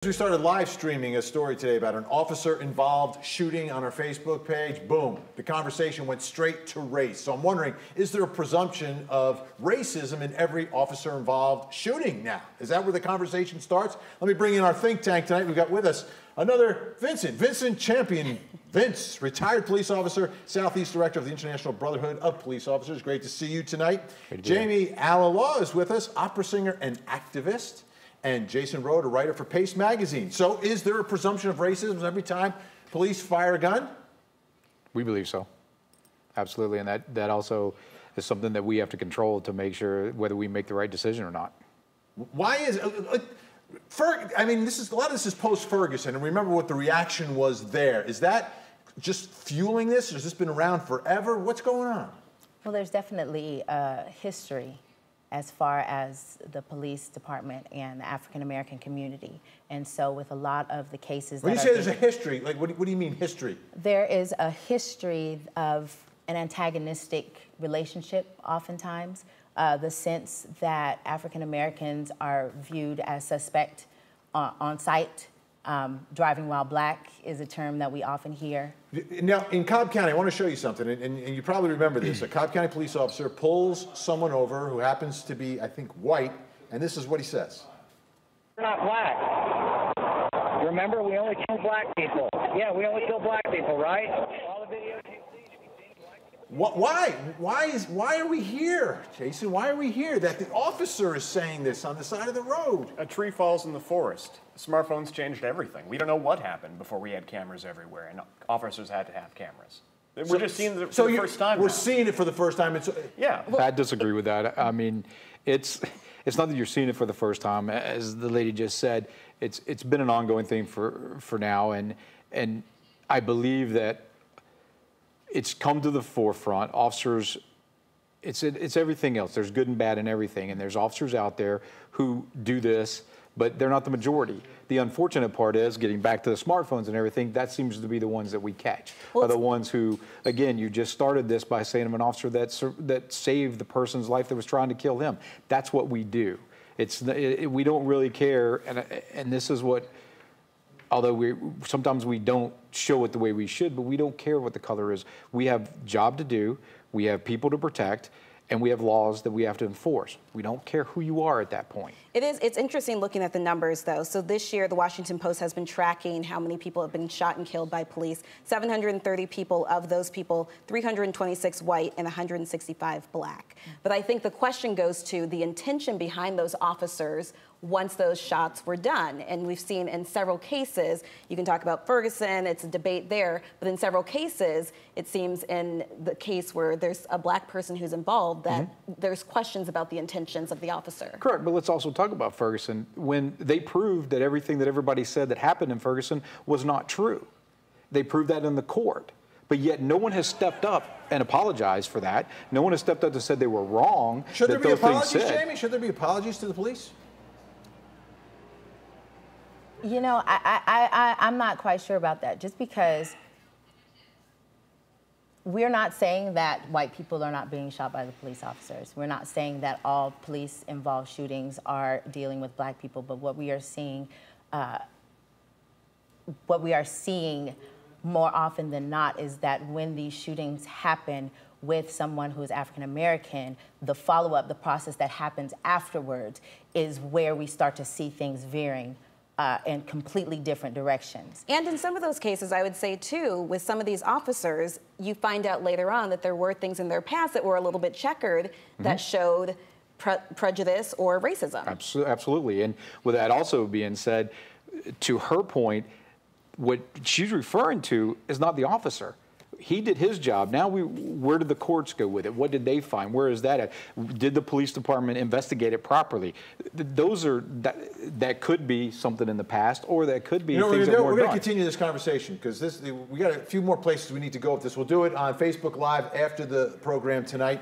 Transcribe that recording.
We started live streaming a story today about an officer-involved shooting on our Facebook page. Boom, the conversation went straight to race. So I'm wondering, is there a presumption of racism in every officer-involved shooting now? Is that where the conversation starts? Let me bring in our think tank tonight. We've got with us another Vincent Champion. Vince, retired police officer, Southeast Director of the International Brotherhood of Police Officers. Great to see you tonight. Jamie Alalaw is with us, opera singer and activist. And Jason Rode, a writer for Pace Magazine. So is there a presumption of racism every time police fire a gun? We believe so. Absolutely. And that also is something that we have to control to make sure whether we make the right decision or not. Why is I mean, a lot of this is post-Ferguson, and remember what the reaction was there. Is that just fueling this? Has this been around forever? What's going on? Well, there's definitely a history as far as the police department and the African-American community. And so with a lot of the cases when you say there's a history, like what do you mean history? There is a history of an antagonistic relationship oftentimes, the sense that African-Americans are viewed as suspect on site. Driving while black is a term that we often hear. Now, in Cobb County, I want to show you something, and you probably remember this. A Cobb County police officer pulls someone over who happens to be, I think, white, and this is what he says. We're not black. Remember, we only kill black people. Yeah, we only kill black people, right? All the videos you see, Why are we here, Jason? Why are we here? That the officer is saying this on the side of the road. A tree falls in the forest. Smartphones changed everything. We don't know what happened before we had cameras everywhere, and officers had to have cameras. We're just seeing it for the first time. We're seeing it for the first time. Yeah. I disagree with that. I mean, it's not that you're seeing it for the first time. As the lady just said, it's been an ongoing thing for now, and I believe that it's come to the forefront. Officers, it's everything else. There's good and bad in everything, and there's officers out there who do this, but they're not the majority. The unfortunate part is, getting back to the smartphones and everything, that seems to be the ones that we catch, are the ones who, again, you just started this by saying I'm an officer that saved the person's life that was trying to kill him. That's what we do. We don't really care, and this is what, although sometimes we don't show it the way we should, but we don't care what the color is. We have job to do, we have people to protect, and we have laws that we have to enforce. We don't care who you are at that point. It's interesting looking at the numbers, though. So this year, the Washington Post has been tracking how many people have been shot and killed by police. 730 people. Of those people, 326 white and 165 black. But I think the question goes to the intention behind those officers once those shots were done. And we've seen in several cases, you can talk about Ferguson, it's a debate there, but in several cases, it seems in the case where there's a black person who's involved that there's questions about the intentions of the officer. Correct, but let's also talk about Ferguson. When they proved that everything that everybody said that happened in Ferguson was not true. They proved that in the court. But yet no one has stepped up and apologized for that. No one has stepped up and said they were wrong. Should there be apologies, Jamie? Should there be apologies to the police? You know, I'm not quite sure about that, just because we're not saying that white people are not being shot by the police officers. We're not saying that all police-involved shootings are dealing with black people, but what we are seeing more often than not is that when these shootings happen with someone who is African-American, the follow-up, the process that happens afterwards is where we start to see things veering in completely different directions. And in some of those cases, I would say, too, with some of these officers, you find out later on that there were things in their past that were a little bit checkered that showed prejudice or racism. Absolutely. And with that also being said, to her point, what she's referring to is not the officer. He did his job. Now, where did the courts go with it? What did they find? Where is that at? Did the police department investigate it properly? That could be something in the past, or that could be things that weren't done. We're going to continue this conversation because we got a few more places we need to go with this. We'll do it on Facebook Live after the program tonight.